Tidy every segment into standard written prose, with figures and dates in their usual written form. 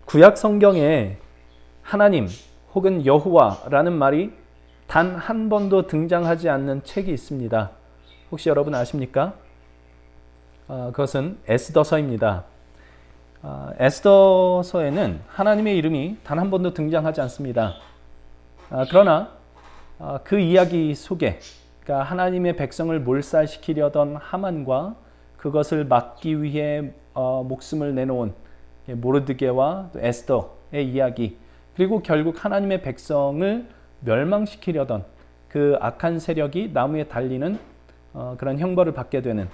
구약 성경에 하나님 혹은 여호와라는 말이 단 한 번도 등장하지 않는 책이 있습니다. 혹시 여러분 아십니까? 그것은 에스더서입니다. 에스더서에는 하나님의 이름이 단 한 번도 등장하지 않습니다. 그러나 그 이야기 속에, 그러니까 하나님의 백성을 몰살시키려던 하만과 그것을 막기 위해 목숨을 내놓은 모르드게와 에스더의 이야기, 그리고 결국 하나님의 백성을 멸망시키려던 그 악한 세력이 나무에 달리는 그런 형벌을 받게 되는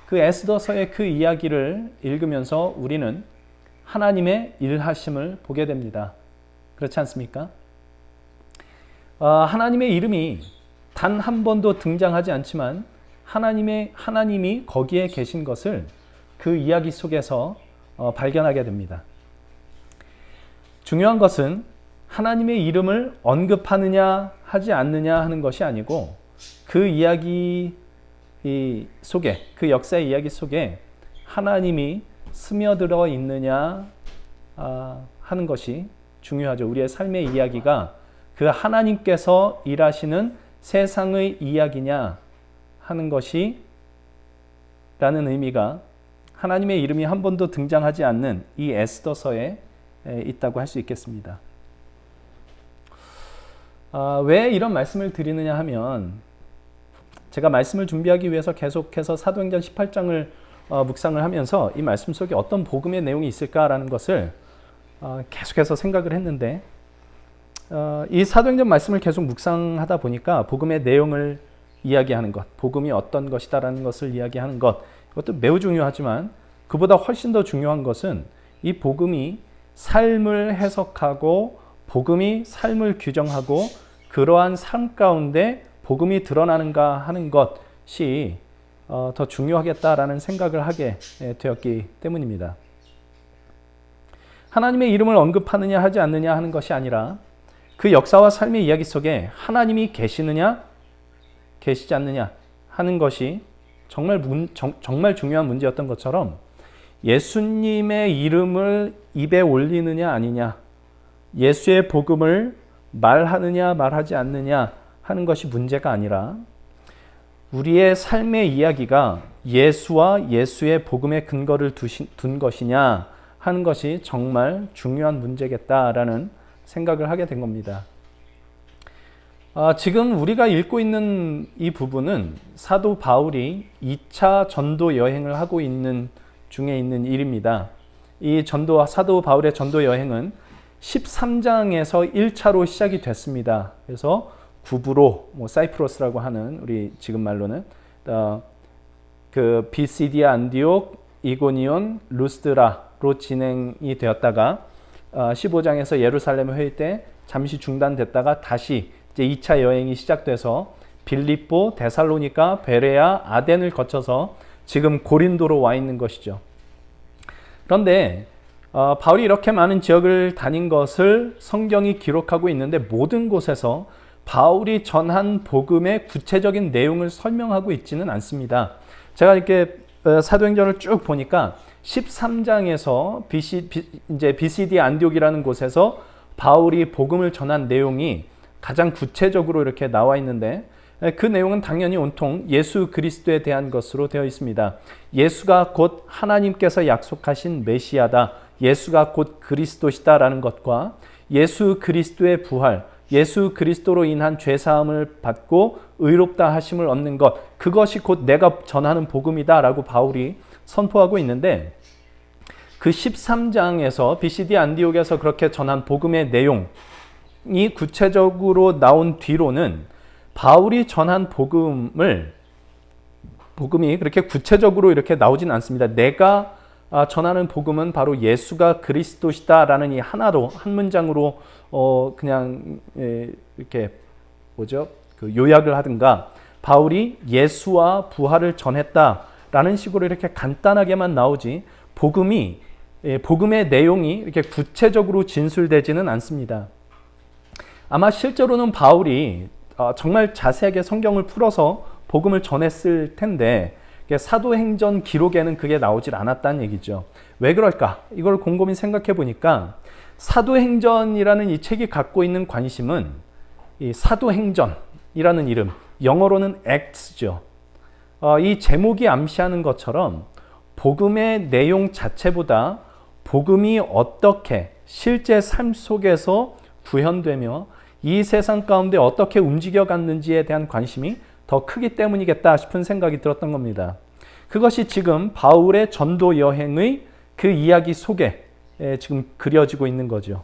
그 에스더서의 그 이야기를 읽으면서 우리는 하나님의 일하심을 보게 됩니다. 그렇지 않습니까? 하나님의 이름이 단 한 번도 등장하지 않지만 하나님이 거기에 계신 것을 그 이야기 속에서 발견하게 됩니다. 중요한 것은 하나님의 이름을 언급하느냐 하지 않느냐 하는 것이 아니고 그 이야기 속에, 그 역사의 이야기 속에 하나님이 스며들어 있느냐 하는 것이 중요하죠. 우리의 삶의 이야기가 그 하나님께서 일하시는 세상의 이야기냐 하는 것이 라는 의미가 하나님의 이름이 한 번도 등장하지 않는 이 에스더서에 있다고 할 수 있겠습니다. 왜 이런 말씀을 드리느냐 하면 제가 말씀을 준비하기 위해서 계속해서 사도행전 18장을 묵상을 하면서 이 말씀 속에 어떤 복음의 내용이 있을까라는 것을 계속해서 생각을 했는데 이 사도행전 말씀을 계속 묵상하다 보니까 복음의 내용을 이야기하는 것, 복음이 어떤 것이다라는 것을 이야기하는 것, 이것도 매우 중요하지만 그보다 훨씬 더 중요한 것은 이 복음이 삶을 해석하고 복음이 삶을 규정하고 그러한 삶 가운데 복음이 드러나는가 하는 것이 더 중요하겠다라는 생각을 하게 되었기 때문입니다. 하나님의 이름을 언급하느냐 하지 않느냐 하는 것이 아니라 그 역사와 삶의 이야기 속에 하나님이 계시느냐 계시지 않느냐 하는 것이 정말 중요한 문제였던 것처럼 예수님의 이름을 입에 올리느냐 아니냐, 예수의 복음을 말하느냐 말하지 않느냐 하는 것이 문제가 아니라 우리의 삶의 이야기가 예수와 예수의 복음의 근거를 둔 것이냐 하는 것이 정말 중요한 문제겠다라는 생각을 하게 된 겁니다. 지금 우리가 읽고 있는 이 부분은 사도 바울이 2차 전도 여행을 하고 있는 중에 있는 일입니다. 이 사도 바울의 전도 여행은 13장에서 1차로 시작이 됐습니다. 그래서 구브로, 사이프러스라고 하는 우리 지금 말로는 그 비시디아, 안디옥, 이고니온, 루스드라로 진행이 되었다가 15장에서 예루살렘 회의 때 잠시 중단됐다가 다시 이제 2차 여행이 시작돼서 빌립보, 데살로니가, 베레아, 아덴을 거쳐서 지금 고린도로 와 있는 것이죠. 그런데 바울이 이렇게 많은 지역을 다닌 것을 성경이 기록하고 있는데 모든 곳에서 바울이 전한 복음의 구체적인 내용을 설명하고 있지는 않습니다. 제가 이렇게 사도행전을 쭉 보니까 13장에서 이제 비시디 안디옥이라는 곳에서 바울이 복음을 전한 내용이 가장 구체적으로 이렇게 나와 있는데 그 내용은 당연히 온통 예수 그리스도에 대한 것으로 되어 있습니다. 예수가 곧 하나님께서 약속하신 메시아다. 예수가 곧 그리스도시다라는 것과 예수 그리스도의 부활, 예수 그리스도로 인한 죄사함을 받고 의롭다 하심을 얻는 것, 그것이 곧 내가 전하는 복음이다라고 바울이 선포하고 있는데 그 13장에서 BCD 안디옥에서 그렇게 전한 복음의 내용이 구체적으로 나온 뒤로는 바울이 전한 복음이 그렇게 구체적으로 이렇게 나오진 않습니다. 내가 전하는 복음은 바로 예수가 그리스도시다라는 이 하나로 한 문장으로 그냥 이렇게 그 요약을 하든가 바울이 예수와 부활을 전했다라는 식으로 이렇게 간단하게만 나오지 복음의 내용이 이렇게 구체적으로 진술되지는 않습니다. 아마 실제로는 바울이 정말 자세하게 성경을 풀어서 복음을 전했을 텐데 사도행전 기록에는 그게 나오질 않았다는 얘기죠. 왜 그럴까? 이걸 곰곰이 생각해 보니까 사도행전이라는 이 책이 갖고 있는 관심은 이 사도행전이라는 이름, 영어로는 Acts죠. 이 제목이 암시하는 것처럼 복음의 내용 자체보다 복음이 어떻게 실제 삶 속에서 구현되며 이 세상 가운데 어떻게 움직여갔는지에 대한 관심이 더 크기 때문이겠다 싶은 생각이 들었던 겁니다. 그것이 지금 바울의 전도 여행의 그 이야기 속에 지금 그려지고 있는 거죠.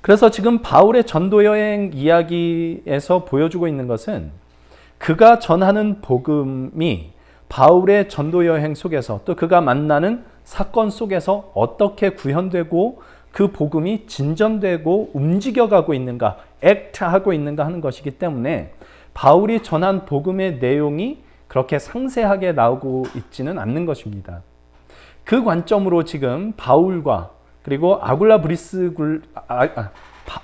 그래서 지금 바울의 전도 여행 이야기에서 보여주고 있는 것은 그가 전하는 복음이 바울의 전도 여행 속에서 또 그가 만나는 사건 속에서 어떻게 구현되고 그 복음이 진전되고 움직여가고 있는가, 액트하고 있는가 하는 것이기 때문에 바울이 전한 복음의 내용이 그렇게 상세하게 나오고 있지는 않는 것입니다. 그 관점으로 지금 바울과 그리고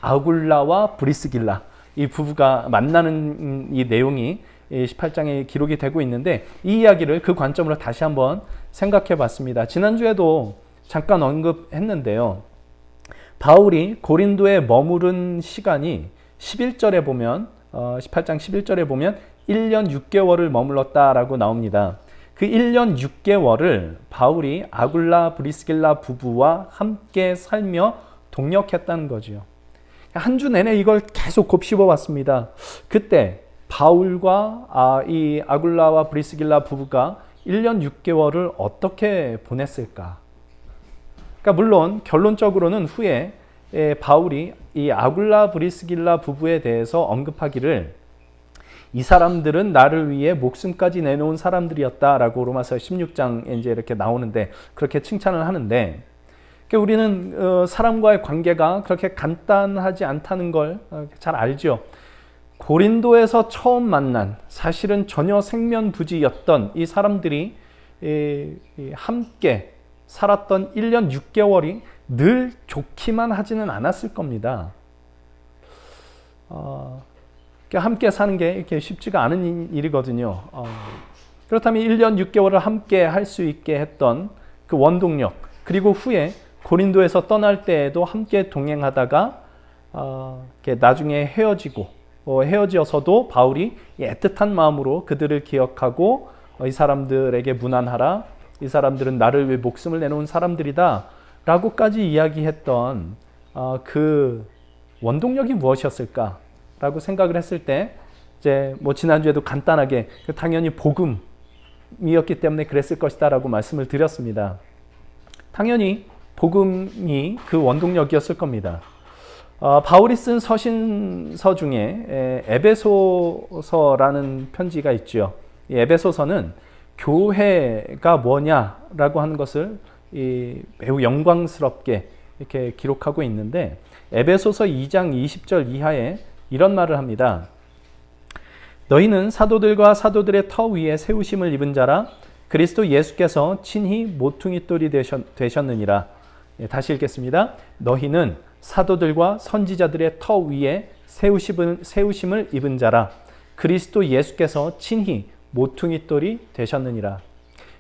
아굴라와 브리스길라 이 부부가 만나는 이 내용이 18장에 기록이 되고 있는데 이 이야기를 그 관점으로 다시 한번 생각해 봤습니다. 지난주에도 잠깐 언급했는데요. 바울이 고린도에 머무른 시간이 11절에 보면 18장 11절에 보면 1년 6개월을 머물렀다라고 나옵니다. 그 1년 6개월을 바울이 아굴라 브리스길라 부부와 함께 살며 동역했다는 거죠. 한 주 내내 이걸 계속 곱씹어 봤습니다. 그때 바울과 이 아굴라와 브리스길라 부부가 1년 6개월을 어떻게 보냈을까? 그러니까 물론 결론적으로는 후에 바울이 이 아굴라 브리스길라 부부에 대해서 언급하기를 이 사람들은 나를 위해 목숨까지 내놓은 사람들이었다라고 로마서 16장에 이제 이렇게 나오는데 그렇게 칭찬을 하는데 우리는 사람과의 관계가 그렇게 간단하지 않다는 걸 잘 알죠. 고린도에서 처음 만난 사실은 전혀 생면부지였던 이 사람들이 함께 살았던 1년 6개월이 늘 좋기만 하지는 않았을 겁니다. 함께 사는 게 이렇게 쉽지가 않은 일이거든요. 그렇다면 1년 6개월을 함께 할 수 있게 했던 그 원동력, 그리고 후에 고린도에서 떠날 때에도 함께 동행하다가 나중에 헤어져서도 바울이 애틋한 마음으로 그들을 기억하고 이 사람들에게 문안하라, 이 사람들은 나를 위해 목숨을 내놓은 사람들이다 라고까지 이야기했던 그 원동력이 무엇이었을까 라고 생각을 했을 때 이제 지난주에도 간단하게 당연히 복음이었기 때문에 그랬을 것이다 라고 말씀을 드렸습니다. 당연히 복음이 그 원동력이었을 겁니다. 바울이 쓴 서신서 중에 에베소서라는 편지가 있죠. 이 에베소서는 교회가 뭐냐라고 하는 것을 매우 영광스럽게 이렇게 기록하고 있는데 에베소서 2장 20절 이하에 이런 말을 합니다. 너희는 사도들과 사도들의 터 위에 세우심을 입은 자라 그리스도 예수께서 친히 모퉁이돌이 되셨느니라. 다시 읽겠습니다. 너희는 사도들과 선지자들의 터 위에 세우심을 입은 자라 그리스도 예수께서 친히 모퉁이돌이 되셨느니라.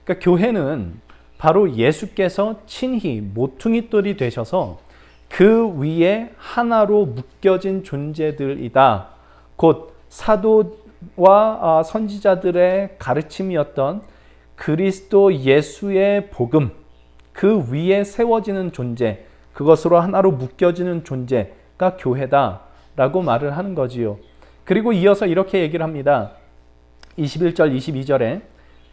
그러니까 교회는 바로 예수께서 친히 모퉁이돌이 되셔서 그 위에 하나로 묶여진 존재들이다. 곧 사도와 선지자들의 가르침이었던 그리스도 예수의 복음, 그 위에 세워지는 존재, 그것으로 하나로 묶여지는 존재가 교회다라고 말을 하는 거지요. 그리고 이어서 이렇게 얘기를 합니다. 21절, 22절에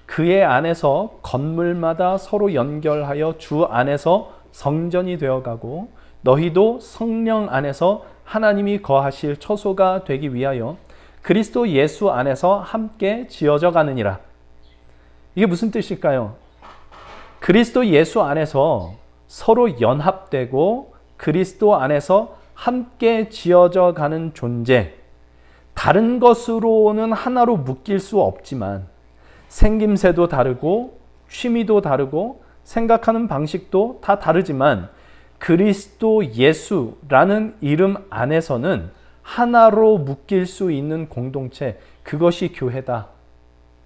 그의 안에서 건물마다 서로 연결하여 주 안에서 성전이 되어가고 너희도 성령 안에서 하나님이 거하실 처소가 되기 위하여 그리스도 예수 안에서 함께 지어져 가느니라. 이게 무슨 뜻일까요? 그리스도 예수 안에서 서로 연합되고 그리스도 안에서 함께 지어져 가는 존재, 다른 것으로는 하나로 묶일 수 없지만 생김새도 다르고 취미도 다르고 생각하는 방식도 다 다르지만 그리스도 예수라는 이름 안에서는 하나로 묶일 수 있는 공동체, 그것이 교회다.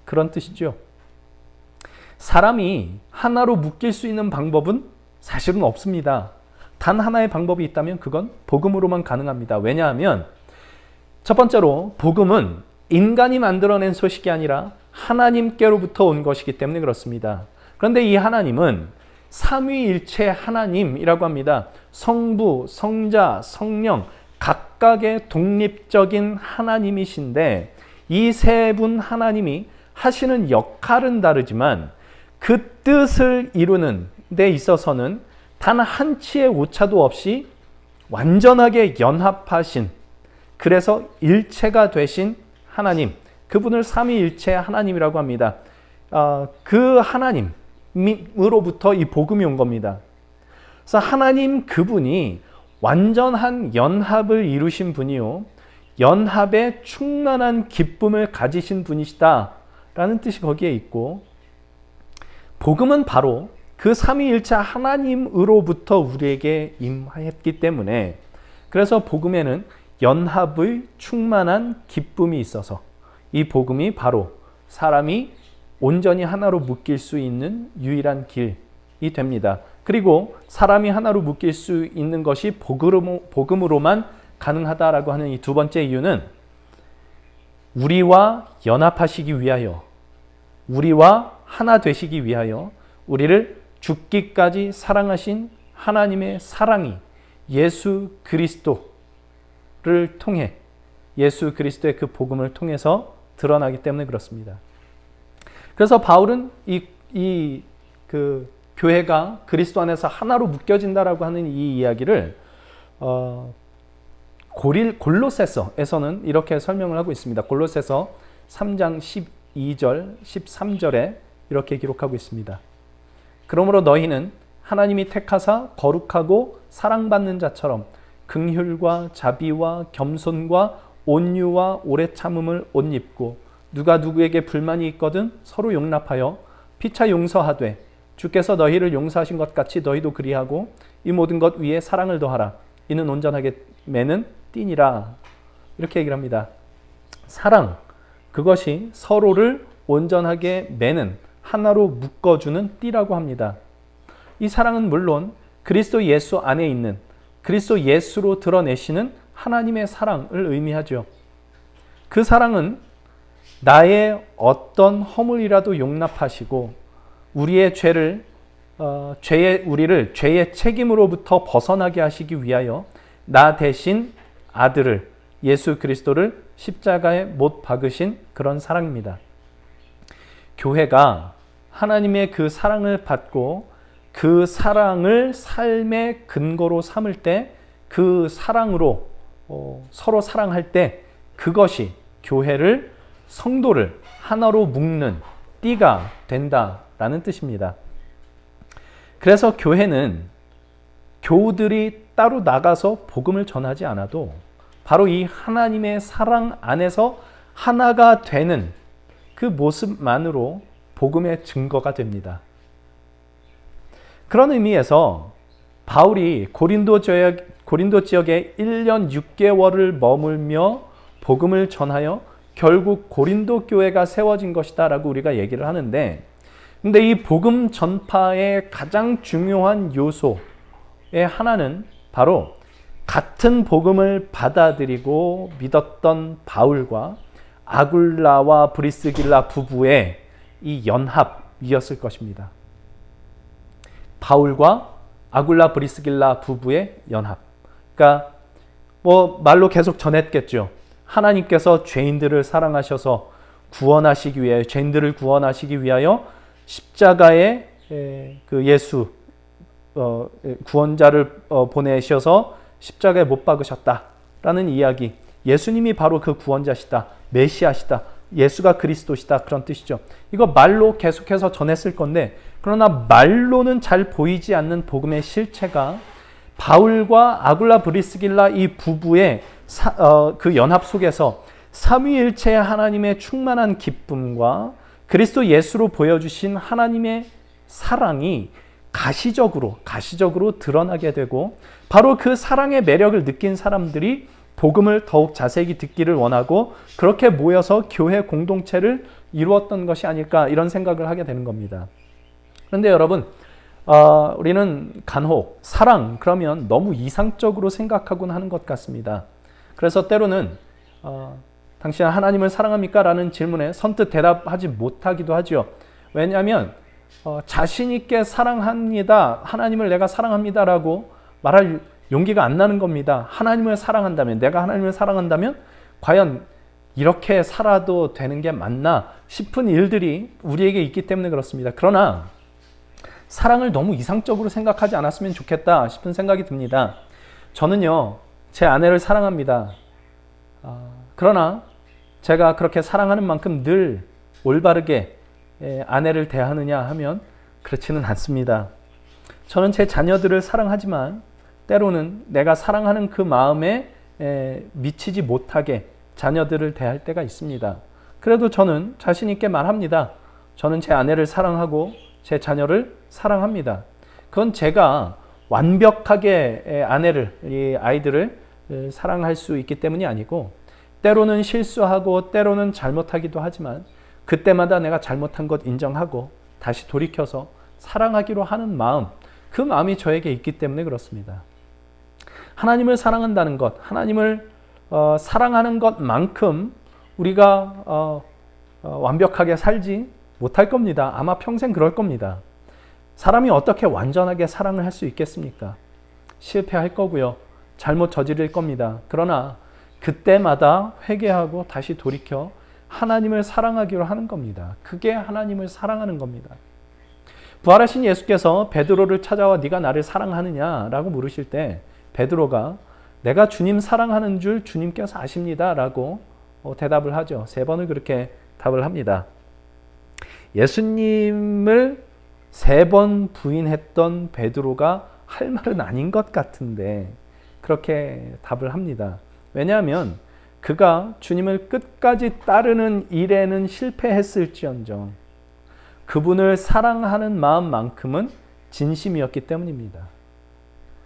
그런 뜻이죠. 사람이 하나로 묶일 수 있는 방법은 사실은 없습니다. 단 하나의 방법이 있다면 그건 복음으로만 가능합니다. 왜냐하면 첫 번째로 복음은 인간이 만들어낸 소식이 아니라 하나님께로부터 온 것이기 때문에 그렇습니다. 그런데 이 하나님은 삼위일체 하나님이라고 합니다. 성부, 성자, 성령 각각의 독립적인 하나님이신데 이 세 분 하나님이 하시는 역할은 다르지만 그 뜻을 이루는 데 있어서는 단 한치의 오차도 없이 완전하게 연합하신, 그래서 일체가 되신 하나님, 그분을 삼위일체 하나님이라고 합니다. 그 하나님으로부터 이 복음이 온 겁니다. 그래서 하나님 그분이 완전한 연합을 이루신 분이요, 연합에 충만한 기쁨을 가지신 분이시다라는 뜻이 거기에 있고, 복음은 바로 그 삼위일체 하나님으로부터 우리에게 임하였기 때문에, 그래서 복음에는 연합의 충만한 기쁨이 있어서 이 복음이 바로 사람이 온전히 하나로 묶일 수 있는 유일한 길이 됩니다. 그리고 사람이 하나로 묶일 수 있는 것이 복음으로만 가능하다라고 하는 이 두 번째 이유는 우리와 연합하시기 위하여, 우리와 하나 되시기 위하여 우리를 죽기까지 사랑하신 하나님의 사랑이 예수 그리스도를 통해, 예수 그리스도의 그 복음을 통해서 드러나기 때문에 그렇습니다. 그래서 바울은 그 교회가 그리스도 안에서 하나로 묶여진다라고 하는 이 이야기를 골로새서에서는 이렇게 설명을 하고 있습니다. 골로새서 3장 12절, 13절에 이렇게 기록하고 있습니다. 그러므로 너희는 하나님이 택하사 거룩하고 사랑받는 자처럼 긍휼과 자비와 겸손과 온유와 오래 참음을 옷 입고 누가 누구에게 불만이 있거든 서로 용납하여 피차 용서하되 주께서 너희를 용서하신 것 같이 너희도 그리하고 이 모든 것 위에 사랑을 더하라. 이는 온전하게 매는 띠니라. 이렇게 얘기를 합니다. 사랑, 그것이 서로를 온전하게 매는, 하나로 묶어주는 띠라고 합니다. 이 사랑은 물론 그리스도 예수 안에 있는, 그리스도 예수로 드러내시는 하나님의 사랑을 의미하죠. 그 사랑은 나의 어떤 허물이라도 용납하시고 우리의 우리를 죄의 책임으로부터 벗어나게 하시기 위하여 나 대신 아들을, 예수 그리스도를 십자가에 못 박으신 그런 사랑입니다. 교회가 하나님의 그 사랑을 받고 그 사랑을 삶의 근거로 삼을 때, 그 사랑으로 서로 사랑할 때 그것이 교회를, 성도를 하나로 묶는 띠가 된다라는 뜻입니다. 그래서 교회는 교우들이 따로 나가서 복음을 전하지 않아도 바로 이 하나님의 사랑 안에서 하나가 되는 그 모습만으로 복음의 증거가 됩니다. 그런 의미에서 바울이 고린도 지역에 1년 6개월을 머물며 복음을 전하여 결국 고린도 교회가 세워진 것이다 라고 우리가 얘기를 하는데, 근데 이 복음 전파의 가장 중요한 요소의 하나는 바로 같은 복음을 받아들이고 믿었던 바울과 아굴라와 브리스길라 부부의 이 연합이었을 것입니다. 바울과 아굴라 브리스길라 부부의 연합. 그러니까 말로 계속 전했겠죠. 하나님께서 죄인들을 사랑하셔서 구원하시기 위하여, 죄인들을 구원하시기 위하여 십자가에 그 예수 구원자를 보내셔서 십자가에 못 박으셨다라는 이야기. 예수님이 바로 그 구원자시다, 메시아시다, 예수가 그리스도시다, 그런 뜻이죠. 이거 말로 계속해서 전했을 건데, 그러나 말로는 잘 보이지 않는 복음의 실체가 바울과 아굴라 브리스길라 이 부부의 그 연합 속에서 삼위일체 하나님의 충만한 기쁨과 그리스도 예수로 보여주신 하나님의 사랑이 가시적으로 드러나게 되고, 바로 그 사랑의 매력을 느낀 사람들이 복음을 더욱 자세히 듣기를 원하고 그렇게 모여서 교회 공동체를 이루었던 것이 아닐까, 이런 생각을 하게 되는 겁니다. 그런데 여러분, 우리는 간혹 사랑 그러면 너무 이상적으로 생각하곤 하는 것 같습니다. 그래서 때로는 당신은 하나님을 사랑합니까? 라는 질문에 선뜻 대답하지 못하기도 하죠. 왜냐하면 자신 있게 사랑합니다, 하나님을 내가 사랑합니다 라고 말할 용기가 안 나는 겁니다. 하나님을 사랑한다면, 내가 하나님을 사랑한다면 과연 이렇게 살아도 되는 게 맞나 싶은 일들이 우리에게 있기 때문에 그렇습니다. 그러나 사랑을 너무 이상적으로 생각하지 않았으면 좋겠다 싶은 생각이 듭니다. 저는요, 제 아내를 사랑합니다. 그러나 제가 그렇게 사랑하는 만큼 늘 올바르게 아내를 대하느냐 하면 그렇지는 않습니다. 저는 제 자녀들을 사랑하지만 때로는 내가 사랑하는 그 마음에 미치지 못하게 자녀들을 대할 때가 있습니다. 그래도 저는 자신 있게 말합니다. 저는 제 아내를 사랑하고 제 자녀를 사랑합니다. 그건 제가 완벽하게 아내를, 이 아이들을 사랑할 수 있기 때문이 아니고 때로는 실수하고 때로는 잘못하기도 하지만 그때마다 내가 잘못한 것 인정하고 다시 돌이켜서 사랑하기로 하는 마음, 그 마음이 저에게 있기 때문에 그렇습니다. 하나님을 사랑한다는 것, 하나님을 사랑하는 것만큼 우리가 완벽하게 살지 못할 겁니다. 아마 평생 그럴 겁니다. 사람이 어떻게 완전하게 사랑을 할 수 있겠습니까? 실패할 거고요. 잘못 저지를 겁니다. 그러나 그때마다 회개하고 다시 돌이켜 하나님을 사랑하기로 하는 겁니다. 그게 하나님을 사랑하는 겁니다. 부활하신 예수께서 베드로를 찾아와 네가 나를 사랑하느냐라고 물으실 때 베드로가 내가 주님 사랑하는 줄 주님께서 아십니다 라고 대답을 하죠. 3번을 그렇게 답을 합니다. 예수님을 3번 부인했던 베드로가 할 말은 아닌 것 같은데 그렇게 답을 합니다. 왜냐하면 그가 주님을 끝까지 따르는 일에는 실패했을지언정 그분을 사랑하는 마음만큼은 진심이었기 때문입니다.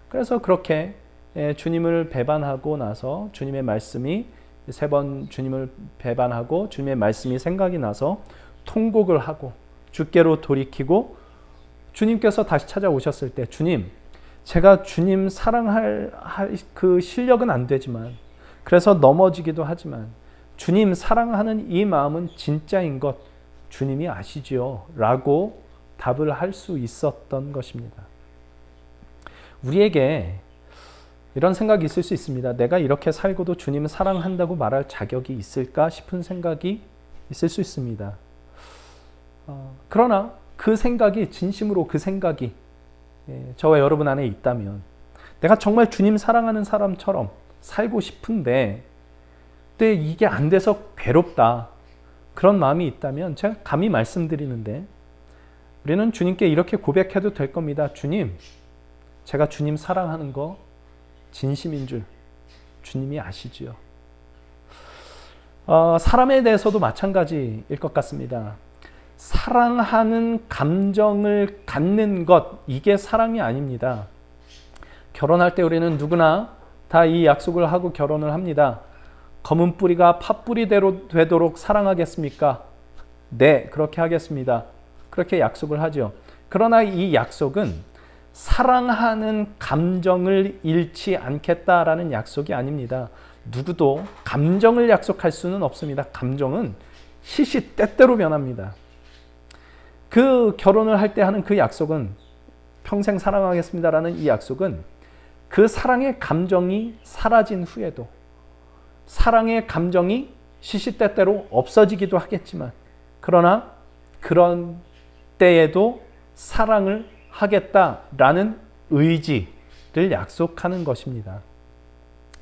그래서 그렇게 주님을 배반하고 나서 주님의 말씀이 3번 주님을 배반하고 주님의 말씀이 생각이 나서 통곡을 하고 주께로 돌이키고 주님께서 다시 찾아오셨을 때 주님, 제가 주님 사랑할 그 실력은 안 되지만 그래서 넘어지기도 하지만 주님 사랑하는 이 마음은 진짜인 것 주님이 아시지요 라고 답을 할 수 있었던 것입니다. 우리에게 이런 생각이 있을 수 있습니다. 내가 이렇게 살고도 주님을 사랑한다고 말할 자격이 있을까 싶은 생각이 있을 수 있습니다. 그러나 그 생각이 진심으로 그 생각이 저와 여러분 안에 있다면 내가 정말 주님 사랑하는 사람처럼 살고 싶은데 근데 이게 안 돼서 괴롭다 그런 마음이 있다면 제가 감히 말씀드리는데 우리는 주님께 이렇게 고백해도 될 겁니다. 주님, 제가 주님 사랑하는 거 진심인 줄 주님이 아시지요. 사람에 대해서도 마찬가지일 것 같습니다. 사랑하는 감정을 갖는 것, 이게 사랑이 아닙니다. 결혼할 때 우리는 누구나 다 이 약속을 하고 결혼을 합니다. 검은 뿌리가 팥뿌리대로 되도록 사랑하겠습니까? 네, 그렇게 하겠습니다. 그렇게 약속을 하죠. 그러나 이 약속은 사랑하는 감정을 잃지 않겠다라는 약속이 아닙니다. 누구도 감정을 약속할 수는 없습니다. 감정은 시시때때로 변합니다. 그 결혼을 할 때 하는 그 약속은 평생 사랑하겠습니다라는 이 약속은 그 사랑의 감정이 사라진 후에도 사랑의 감정이 시시때때로 없어지기도 하겠지만 그러나 그런 때에도 사랑을 하겠다라는 의지를 약속하는 것입니다.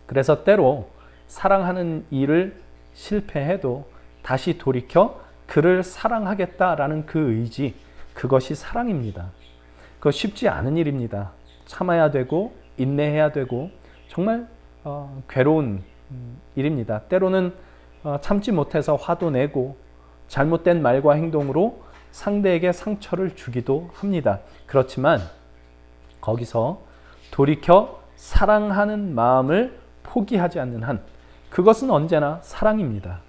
그래서 때로 사랑하는 일을 실패해도 다시 돌이켜 그를 사랑하겠다라는 그 의지, 그것이 사랑입니다. 그거 쉽지 않은 일입니다. 참아야 되고 인내해야 되고 정말 괴로운 일입니다. 때로는 참지 못해서 화도 내고 잘못된 말과 행동으로 상대에게 상처를 주기도 합니다. 그렇지만 거기서 돌이켜 사랑하는 마음을 포기하지 않는 한 그것은 언제나 사랑입니다.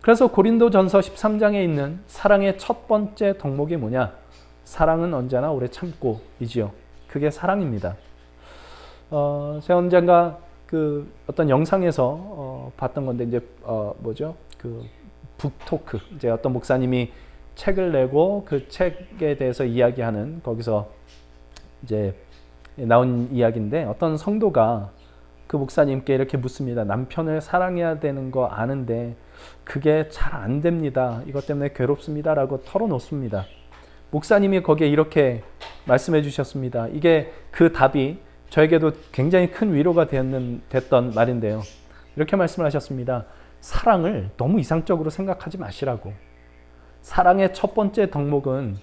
그래서 고린도전서 13장에 있는 사랑의 첫 번째 덕목이 뭐냐? 사랑은 언제나 오래 참고이지요. 그게 사랑입니다. 제가 언젠가 그 어떤 영상에서 봤던 건데 이제 뭐죠? 그 북토크, 이제 어떤 목사님이 책을 내고 그 책에 대해서 이야기하는, 거기서 이제 나온 이야기인데, 어떤 성도가 그 목사님께 이렇게 묻습니다. 남편을 사랑해야 되는 거 아는데 그게 잘 안 됩니다. 이것 때문에 괴롭습니다. 라고 털어놓습니다. 목사님이 거기에 이렇게 말씀해 주셨습니다. 이게 그 답이 저에게도 굉장히 큰 위로가 됐던 말인데요. 이렇게 말씀을 하셨습니다. 사랑을 너무 이상적으로 생각하지 마시라고. 사랑의 첫 번째 덕목은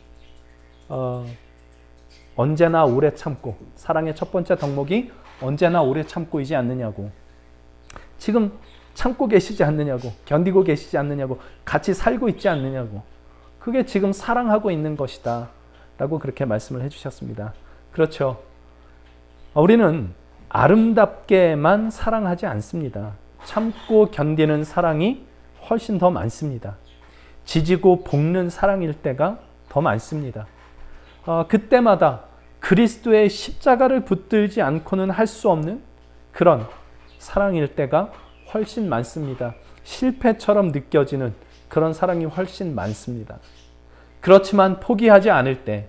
언제나 오래 참고, 사랑의 첫 번째 덕목이 언제나 오래 참고이지 않느냐고. 지금 참고 계시지 않느냐고, 견디고 계시지 않느냐고, 같이 살고 있지 않느냐고. 그게 지금 사랑하고 있는 것이다 라고 그렇게 말씀을 해주셨습니다. 그렇죠. 우리는 아름답게만 사랑하지 않습니다. 참고 견디는 사랑이 훨씬 더 많습니다. 지지고 볶는 사랑일 때가 더 많습니다. 그때마다 그리스도의 십자가를 붙들지 않고는 할 수 없는 그런 사랑일 때가 훨씬 많습니다. 실패처럼 느껴지는 그런 사랑이 훨씬 많습니다. 그렇지만 포기하지 않을 때,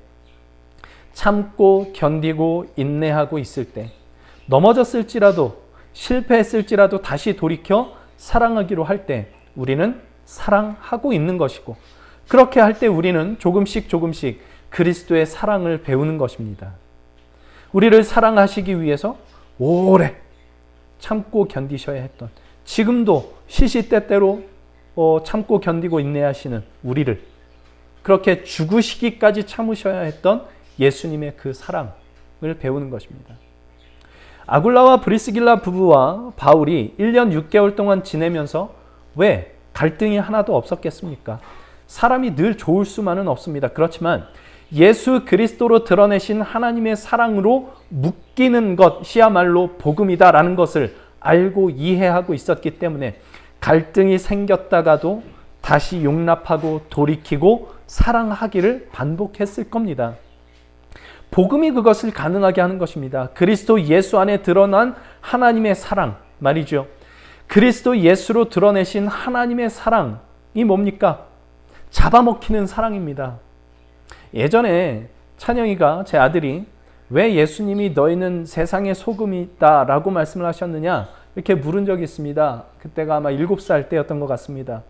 참고 견디고 인내하고 있을 때, 넘어졌을지라도 실패했을지라도 다시 돌이켜 사랑하기로 할 때 우리는 사랑하고 있는 것이고, 그렇게 할 때 우리는 조금씩 그리스도의 사랑을 배우는 것입니다. 우리를 사랑하시기 위해서 오래 참고 견디셔야 했던, 지금도 시시때때로 참고 견디고 인내하시는 우리를, 그렇게 죽으시기까지 참으셔야 했던 예수님의 그 사랑을 배우는 것입니다. 아굴라와 브리스길라 부부와 바울이 1년 6개월 동안 지내면서 왜 갈등이 하나도 없었겠습니까? 사람이 늘 좋을 수만은 없습니다. 그렇지만 예수 그리스도로 드러내신 하나님의 사랑으로 묶이는 것이야말로 복음이다라는 것을 알고 이해하고 있었기 때문에 갈등이 생겼다가도 다시 용납하고 돌이키고 사랑하기를 반복했을 겁니다. 복음이 그것을 가능하게 하는 것입니다. 그리스도 예수 안에 드러난 하나님의 사랑 말이죠. 그리스도 예수로 드러내신 하나님의 사랑이 뭡니까? 잡아먹히는 사랑입니다. 예전에 찬영이가, 제 아들이 왜 예수님이 너희는 세상의 소금이다 라고 말씀을 하셨느냐 이렇게 물은 적이 있습니다. 그때가 아마 7살 때였던 것 같습니다.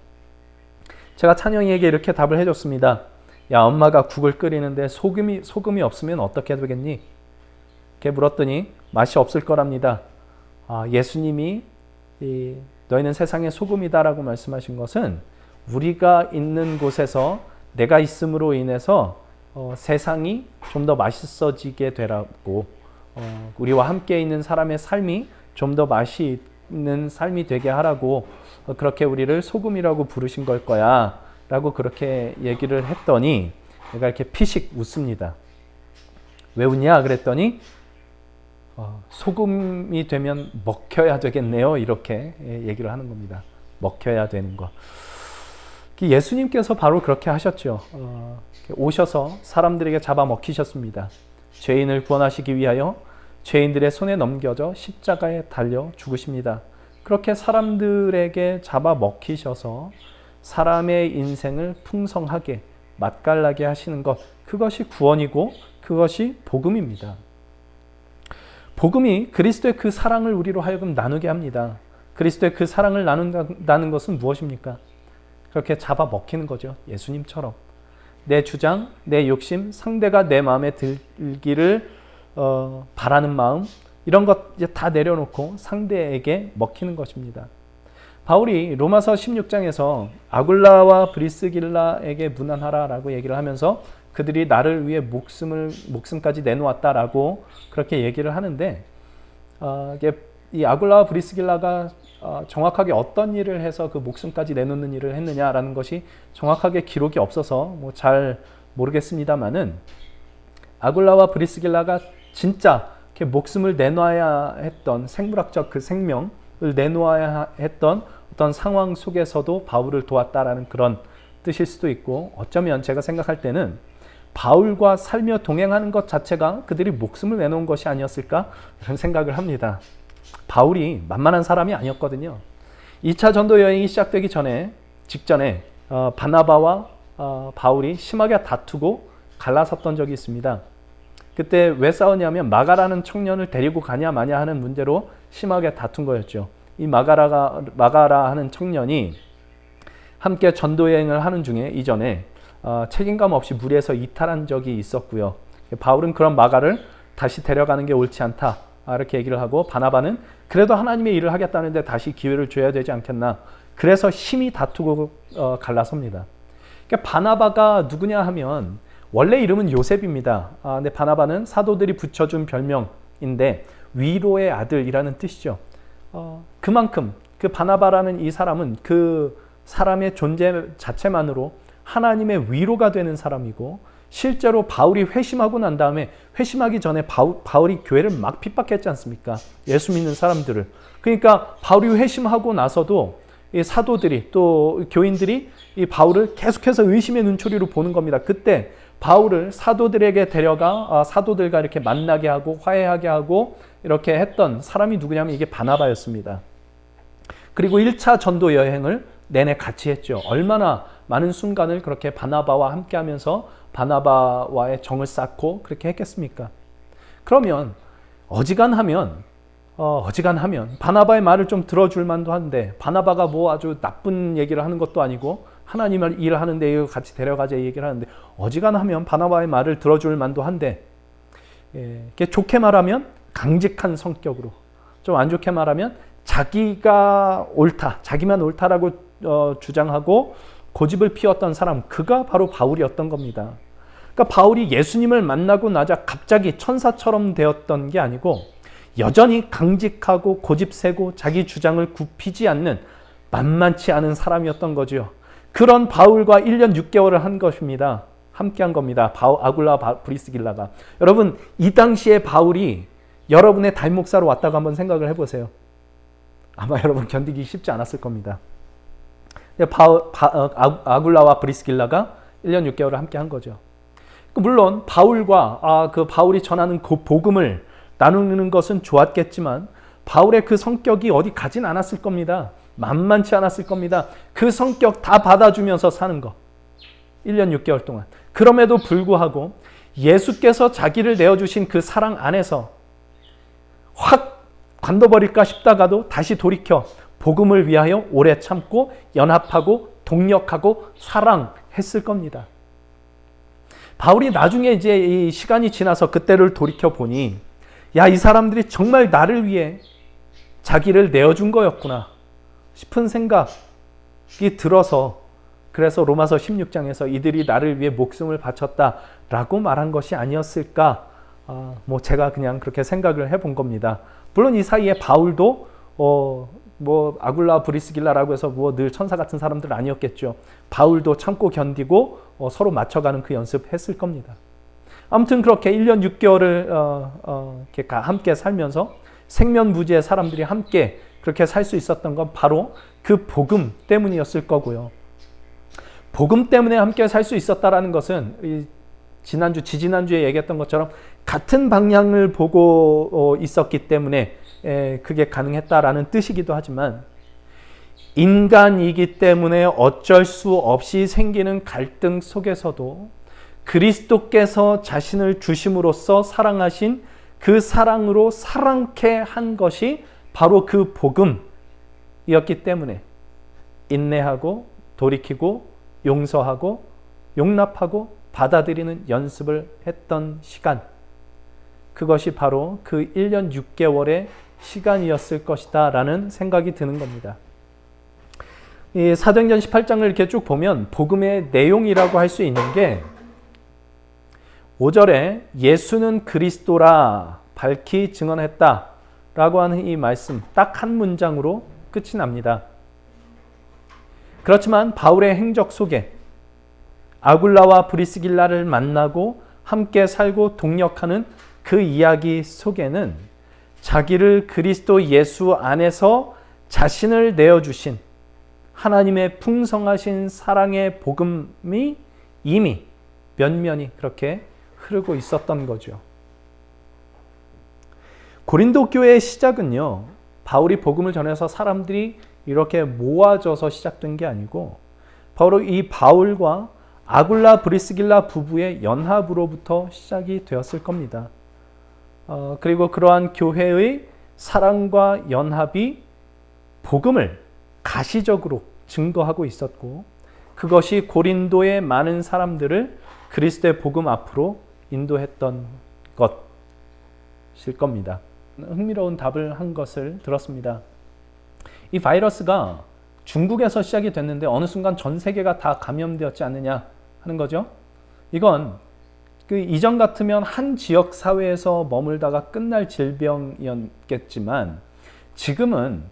제가 찬영이에게 이렇게 답을 해줬습니다. 야, 엄마가 국을 끓이는데 소금이 없으면 어떻게 되겠니? 이렇게 물었더니 맛이 없을 거랍니다. 예수님이 너희는 세상의 소금이다 라고 말씀하신 것은 우리가 있는 곳에서 내가 있음으로 인해서 세상이 좀 더 맛있어지게 되라고, 우리와 함께 있는 사람의 삶이 좀 더 맛이 있는 삶이 되게 하라고, 그렇게 우리를 소금이라고 부르신 걸 거야 라고 그렇게 얘기를 했더니 내가 이렇게 피식 웃습니다. 왜 웃냐 그랬더니 소금이 되면 먹혀야 되겠네요 이렇게 얘기를 하는 겁니다. 먹혀야 되는 거. 예수님께서 바로 그렇게 하셨죠. 오셔서 사람들에게 잡아먹히셨습니다. 죄인을 구원하시기 위하여 죄인들의 손에 넘겨져 십자가에 달려 죽으십니다. 그렇게 사람들에게 잡아먹히셔서 사람의 인생을 풍성하게 맛깔나게 하시는 것, 그것이 구원이고 그것이 복음입니다. 복음이 그리스도의 그 사랑을 우리로 하여금 나누게 합니다. 그리스도의 그 사랑을 나눈다는 것은 무엇입니까? 그렇게 잡아먹히는 거죠. 예수님처럼. 내 주장, 내 욕심, 상대가 내 마음에 들기를 바라는 마음, 이런 것 이제 다 내려놓고 상대에게 먹히는 것입니다. 바울이 로마서 16장에서 아굴라와 브리스길라에게 무난하라라고 얘기를 하면서 그들이 나를 위해 목숨까지 내놓았다라고 그렇게 얘기를 하는데, 이 아굴라와 브리스길라가 정확하게 어떤 일을 해서 그 목숨까지 내놓는 일을 했느냐라는 것이 정확하게 기록이 없어서 잘 모르겠습니다만은, 아굴라와 브리스길라가 진짜 이렇게 목숨을 내놔야 했던, 생물학적 그 생명을 내놓아야 했던 어떤 상황 속에서도 바울을 도왔다라는 그런 뜻일 수도 있고, 어쩌면 제가 생각할 때는 바울과 살며 동행하는 것 자체가 그들이 목숨을 내놓은 것이 아니었을까? 이런 생각을 합니다. 바울이 만만한 사람이 아니었거든요. 2차 전도 여행이 시작되기 직전에 바나바와 바울이 심하게 다투고 갈라섰던 적이 있습니다. 그때 왜 싸웠냐면 마가라는 청년을 데리고 가냐 마냐 하는 문제로 심하게 다툰 거였죠. 이 마가라 하는 청년이 함께 전도 여행을 하는 중에 이전에 책임감 없이 무리에서 이탈한 적이 있었고요. 바울은 그런 마가를 다시 데려가는 게 옳지 않다 이렇게 얘기를 하고, 바나바는 그래도 하나님의 일을 하겠다는데 다시 기회를 줘야 되지 않겠나, 그래서 심히 다투고 갈라섭니다. 그러니까 바나바가 누구냐 하면 원래 이름은 요셉입니다. 근데 바나바는 사도들이 붙여준 별명인데 위로의 아들이라는 뜻이죠. 그만큼 그 바나바라는 이 사람은 그 사람의 존재 자체만으로 하나님의 위로가 되는 사람이고, 실제로 바울이 회심하고 난 다음에, 회심하기 전에 바울이 교회를 막 핍박했지 않습니까? 예수 믿는 사람들을. 그러니까 바울이 회심하고 나서도 이 사도들이 또 교인들이 이 바울을 계속해서 의심의 눈초리로 보는 겁니다. 그때 바울을 사도들에게 데려가 사도들과 이렇게 만나게 하고 화해하게 하고 이렇게 했던 사람이 누구냐면 이게 바나바였습니다. 그리고 1차 전도 여행을 내내 같이 했죠. 얼마나 많은 순간을 그렇게 바나바와 함께 하면서 바나바와의 정을 쌓고 그렇게 했겠습니까? 그러면 어지간하면 바나바의 말을 좀 들어줄 만도 한데, 바나바가 뭐 아주 나쁜 얘기를 하는 것도 아니고 하나님을 일을 하는데 같이 데려가자 얘기를 하는데, 어지간하면 바나바의 말을 들어줄 만도 한데, 좋게 말하면 강직한 성격으로, 좀 안 좋게 말하면 자기가 옳다, 자기만 옳다라고 주장하고 고집을 피웠던 사람, 그가 바로 바울이었던 겁니다. 그러니까 바울이 예수님을 만나고 나자 갑자기 천사처럼 되었던 게 아니고, 여전히 강직하고 고집세고 자기 주장을 굽히지 않는 만만치 않은 사람이었던 거죠. 그런 바울과 1년 6개월을 한 것입니다. 함께 한 겁니다. 아굴라 브리스길라가. 여러분, 이 당시에 바울이 여러분의 달목사로 왔다고 한번 생각을 해보세요. 아마 여러분 견디기 쉽지 않았을 겁니다. 아굴라와 브리스길라가 1년 6개월을 함께 한 거죠. 물론 바울과 그 바울이 전하는 그 복음을 나누는 것은 좋았겠지만, 바울의 그 성격이 어디 가진 않았을 겁니다. 만만치 않았을 겁니다. 그 성격 다 받아주면서 사는 거. 1년 6개월 동안. 그럼에도 불구하고 예수께서 자기를 내어주신 그 사랑 안에서 확 관둬버릴까 싶다가도 다시 돌이켜 복음을 위하여 오래 참고 연합하고 동력하고 사랑했을 겁니다. 바울이 나중에 이제 이 시간이 지나서 그때를 돌이켜 보니, 야, 이 사람들이 정말 나를 위해 자기를 내어준 거였구나 싶은 생각이 들어서, 그래서 로마서 16장에서 이들이 나를 위해 목숨을 바쳤다라고 말한 것이 아니었을까, 제가 그냥 그렇게 생각을 해본 겁니다. 물론 이 사이에 바울도 아굴라 브리스길라라고 해서 늘 천사 같은 사람들 아니었겠죠. 바울도 참고 견디고 서로 맞춰가는 그 연습했을 겁니다. 아무튼 그렇게 1년 6개월을 함께 살면서 생면부지의 사람들이 함께 그렇게 살 수 있었던 건 바로 그 복음 때문이었을 거고요. 복음 때문에 함께 살 수 있었다라는 것은 지지난주에 얘기했던 것처럼 같은 방향을 보고 있었기 때문에 그게 가능했다라는 뜻이기도 하지만, 인간이기 때문에 어쩔 수 없이 생기는 갈등 속에서도 그리스도께서 자신을 주심으로써 사랑하신 그 사랑으로 사랑케 한 것이 바로 그 복음이었기 때문에 인내하고 돌이키고 용서하고 용납하고 받아들이는 연습을 했던 시간, 그것이 바로 그 1년 6개월의 시간이었을 것이다 라는 생각이 드는 겁니다. 이 사도행전 18장을 이렇게 쭉 보면 복음의 내용이라고 할 수 있는 게 5절에 예수는 그리스도라 밝히 증언했다 라고 하는 이 말씀, 딱 한 문장으로 끝이 납니다. 그렇지만 바울의 행적 속에 아굴라와 브리스길라를 만나고 함께 살고 동역하는 그 이야기 속에는 자기를 그리스도 예수 안에서 자신을 내어주신 하나님의 풍성하신 사랑의 복음이 이미 면면이 그렇게 흐르고 있었던 거죠. 고린도 교회의 시작은요, 바울이 복음을 전해서 사람들이 이렇게 모아져서 시작된 게 아니고 바로 이 바울과 아굴라 브리스길라 부부의 연합으로부터 시작이 되었을 겁니다. 그리고 그러한 교회의 사랑과 연합이 복음을 가시적으로 증거하고 있었고, 그것이 고린도의 많은 사람들을 그리스도의 복음 앞으로 인도했던 것일 겁니다. 흥미로운 답을 한 것을 들었습니다. 이 바이러스가 중국에서 시작이 됐는데 어느 순간 전 세계가 다 감염되었지 않느냐 하는 거죠. 이건 이전 같으면 한 지역 사회에서 머물다가 끝날 질병이었겠지만 지금은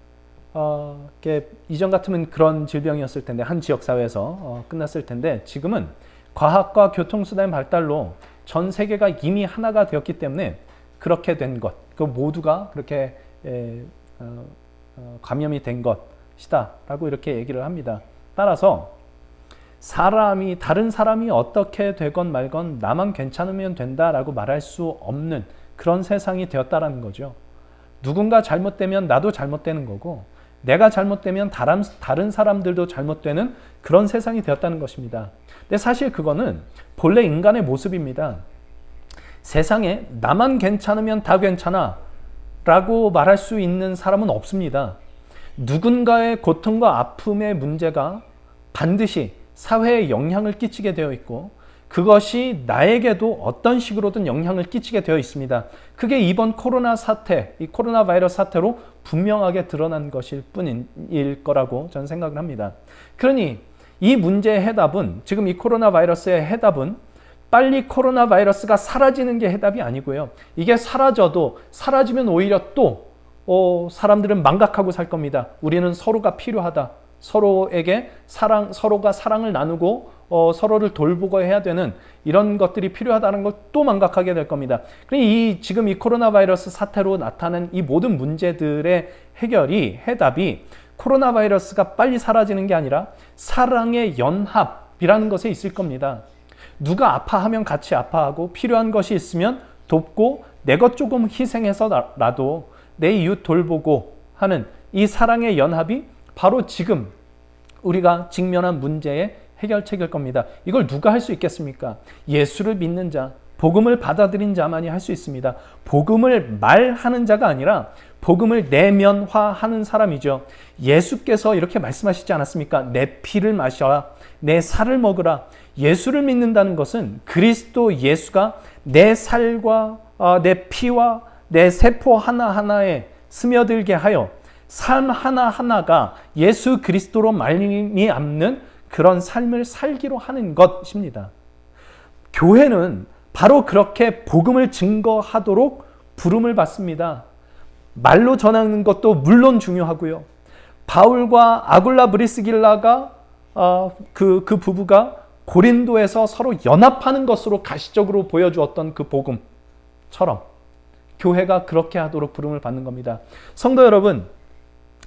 이전 같으면 그런 질병이었을 텐데, 한 지역 사회에서 끝났을 텐데, 지금은 과학과 교통수단의 발달로 전 세계가 이미 하나가 되었기 때문에 그렇게 된 것, 그 모두가 그렇게 감염이 된 것이다 라고 이렇게 얘기를 합니다. 따라서 다른 사람이 어떻게 되건 말건 나만 괜찮으면 된다라고 말할 수 없는 그런 세상이 되었다라는 거죠. 누군가 잘못되면 나도 잘못되는 거고, 내가 잘못되면 다른 사람들도 잘못되는 그런 세상이 되었다는 것입니다. 근데 사실 그거는 본래 인간의 모습입니다. 세상에 나만 괜찮으면 다 괜찮아 라고 말할 수 있는 사람은 없습니다. 누군가의 고통과 아픔의 문제가 반드시 사회에 영향을 끼치게 되어 있고, 그것이 나에게도 어떤 식으로든 영향을 끼치게 되어 있습니다. 그게 이번 코로나 사태, 이 코로나 바이러스 사태로 분명하게 드러난 것일 뿐일 거라고 저는 생각을 합니다. 그러니 이 문제의 해답은, 지금 이 코로나 바이러스의 해답은 빨리 코로나 바이러스가 사라지는 게 해답이 아니고요. 이게 사라지면 오히려 또 사람들은 망각하고 살 겁니다. 우리는 서로가 필요하다. 서로에게 서로가 사랑을 나누고 서로를 돌보고 해야 되는 이런 것들이 필요하다는 걸 또 망각하게 될 겁니다. 지금 이 코로나 바이러스 사태로 나타난 이 모든 문제들의 해답이 코로나 바이러스가 빨리 사라지는 게 아니라 사랑의 연합이라는 것에 있을 겁니다. 누가 아파하면 같이 아파하고, 필요한 것이 있으면 돕고, 내 것 조금 희생해서라도 내 이웃 돌보고 하는 이 사랑의 연합이 바로 지금 우리가 직면한 문제의 해결책일 겁니다. 이걸 누가 할 수 있겠습니까? 예수를 믿는 자, 복음을 받아들인 자만이 할 수 있습니다. 복음을 말하는 자가 아니라 복음을 내면화하는 사람이죠. 예수께서 이렇게 말씀하시지 않았습니까? 내 피를 마셔라, 내 살을 먹으라. 예수를 믿는다는 것은 그리스도 예수가 내 살과 내 피와 내 세포 하나하나에 스며들게 하여 삶 하나하나가 예수 그리스도로 말미암는 그런 삶을 살기로 하는 것입니다. 교회는 바로 그렇게 복음을 증거하도록 부름을 받습니다. 말로 전하는 것도 물론 중요하고요. 바울과 아굴라 브리스길라가 그 부부가 고린도에서 서로 연합하는 것으로 가시적으로 보여주었던 그 복음처럼 교회가 그렇게 하도록 부름을 받는 겁니다. 성도 여러분,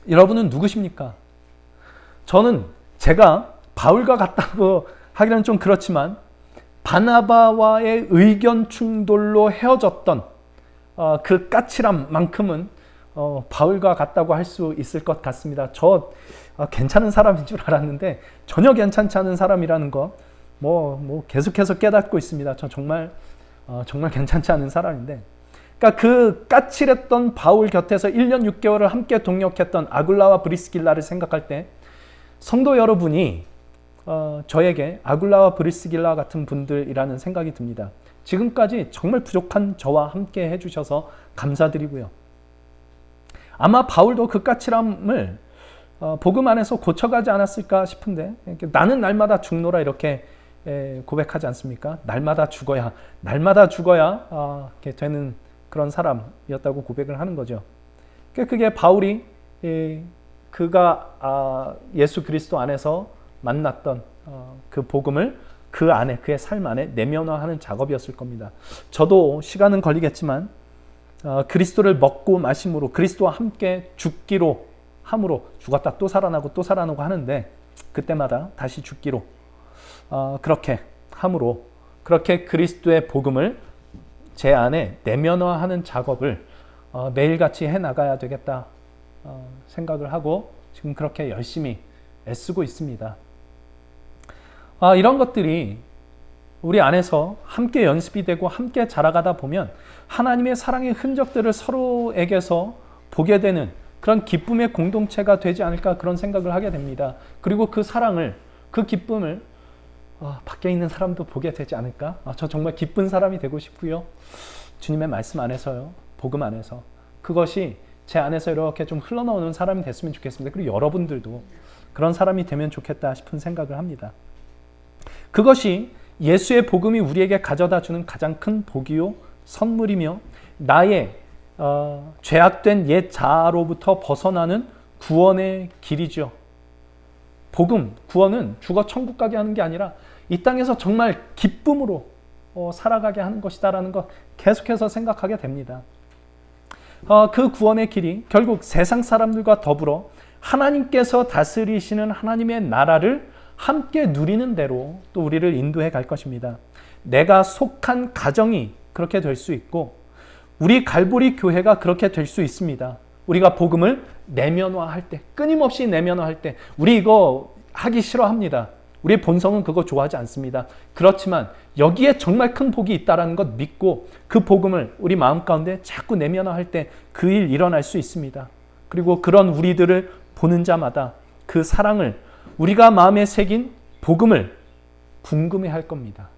여러분은 누구십니까? 저는 제가 바울과 같다고 하기는 좀 그렇지만 바나바와의 의견 충돌로 헤어졌던 그 까칠함만큼은 바울과 같다고 할 수 있을 것 같습니다. 저 괜찮은 사람인 줄 알았는데 전혀 괜찮지 않은 사람이라는 거 계속해서 깨닫고 있습니다. 저 정말 괜찮지 않은 사람인데, 그러니까 그 까칠했던 바울 곁에서 1년 6개월을 함께 동역했던 아굴라와 브리스길라를 생각할 때 성도 여러분이 저에게 아굴라와 브리스길라 같은 분들이라는 생각이 듭니다. 지금까지 정말 부족한 저와 함께 해주셔서 감사드리고요. 아마 바울도 그 까칠함을 복음 안에서 고쳐가지 않았을까 싶은데, 나는 날마다 죽노라 이렇게 고백하지 않습니까? 날마다 죽어야 이렇게 되는 그런 사람이었다고 고백을 하는 거죠. 그게 바울이 그가 예수 그리스도 안에서 만났던 그 복음을 그 안에, 그의 삶 안에 내면화하는 작업이었을 겁니다. 저도 시간은 걸리겠지만 그리스도를 먹고 마심으로, 그리스도와 함께 죽기로 함으로, 죽었다 또 살아나고 하는데 그때마다 다시 죽기로 그렇게 함으로 그렇게 그리스도의 복음을 제 안에 내면화하는 작업을 매일같이 해나가야 되겠다 생각을 하고 지금 그렇게 열심히 애쓰고 있습니다. 이런 것들이 우리 안에서 함께 연습이 되고 함께 자라가다 보면 하나님의 사랑의 흔적들을 서로에게서 보게 되는 그런 기쁨의 공동체가 되지 않을까 그런 생각을 하게 됩니다. 그리고 그 사랑을, 그 기쁨을 밖에 있는 사람도 보게 되지 않을까? 저 정말 기쁜 사람이 되고 싶고요. 주님의 말씀 안에서요. 복음 안에서. 그것이 제 안에서 이렇게 좀 흘러나오는 사람이 됐으면 좋겠습니다. 그리고 여러분들도 그런 사람이 되면 좋겠다 싶은 생각을 합니다. 그것이 예수의 복음이 우리에게 가져다 주는 가장 큰 복이요 선물이며 나의 죄악된 옛 자아로부터 벗어나는 구원의 길이죠. 복음, 구원은 죽어 천국 가게 하는 게 아니라 이 땅에서 정말 기쁨으로 살아가게 하는 것이다라는 것 계속해서 생각하게 됩니다. 그 구원의 길이 결국 세상 사람들과 더불어 하나님께서 다스리시는 하나님의 나라를 함께 누리는 대로 또 우리를 인도해 갈 것입니다. 내가 속한 가정이 그렇게 될 수 있고 우리 갈보리 교회가 그렇게 될 수 있습니다. 우리가 복음을 내면화할 때, 끊임없이 내면화할 때, 우리 이거 하기 싫어합니다. 우리의 본성은 그거 좋아하지 않습니다. 그렇지만 여기에 정말 큰 복이 있다는 것 믿고 그 복음을 우리 마음 가운데 자꾸 내면화할 때 그 일 일어날 수 있습니다. 그리고 그런 우리들을 보는 자마다 그 사랑을 우리가 마음에 새긴 복음을 궁금해할 겁니다.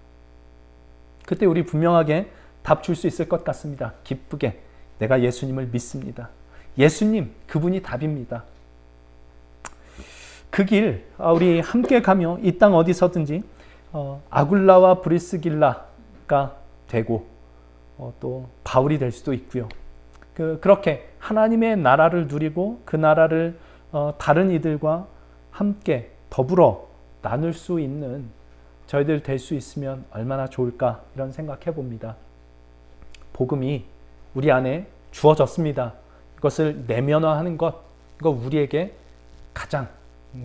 그때 우리 분명하게 답 줄 수 있을 것 같습니다. 기쁘게 내가 예수님을 믿습니다. 예수님 그분이 답입니다. 그 길 우리 함께 가며 이 땅 어디서든지 아굴라와 브리스길라가 되고 또 바울이 될 수도 있고요. 그렇게 하나님의 나라를 누리고 그 나라를 다른 이들과 함께 더불어 나눌 수 있는 저희들 될 수 있으면 얼마나 좋을까 이런 생각해 봅니다. 복음이 우리 안에 주어졌습니다. 이것을 내면화하는 것, 이거 우리에게 가장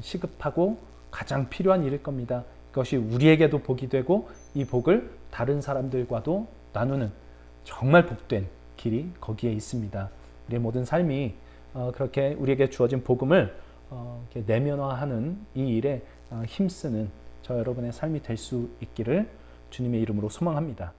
시급하고 가장 필요한 일일 겁니다. 그것이 우리에게도 복이 되고 이 복을 다른 사람들과도 나누는 정말 복된 길이 거기에 있습니다. 우리의 모든 삶이 그렇게 우리에게 주어진 복음을 내면화하는 이 일에 힘쓰는 저 여러분의 삶이 될 수 있기를 주님의 이름으로 소망합니다.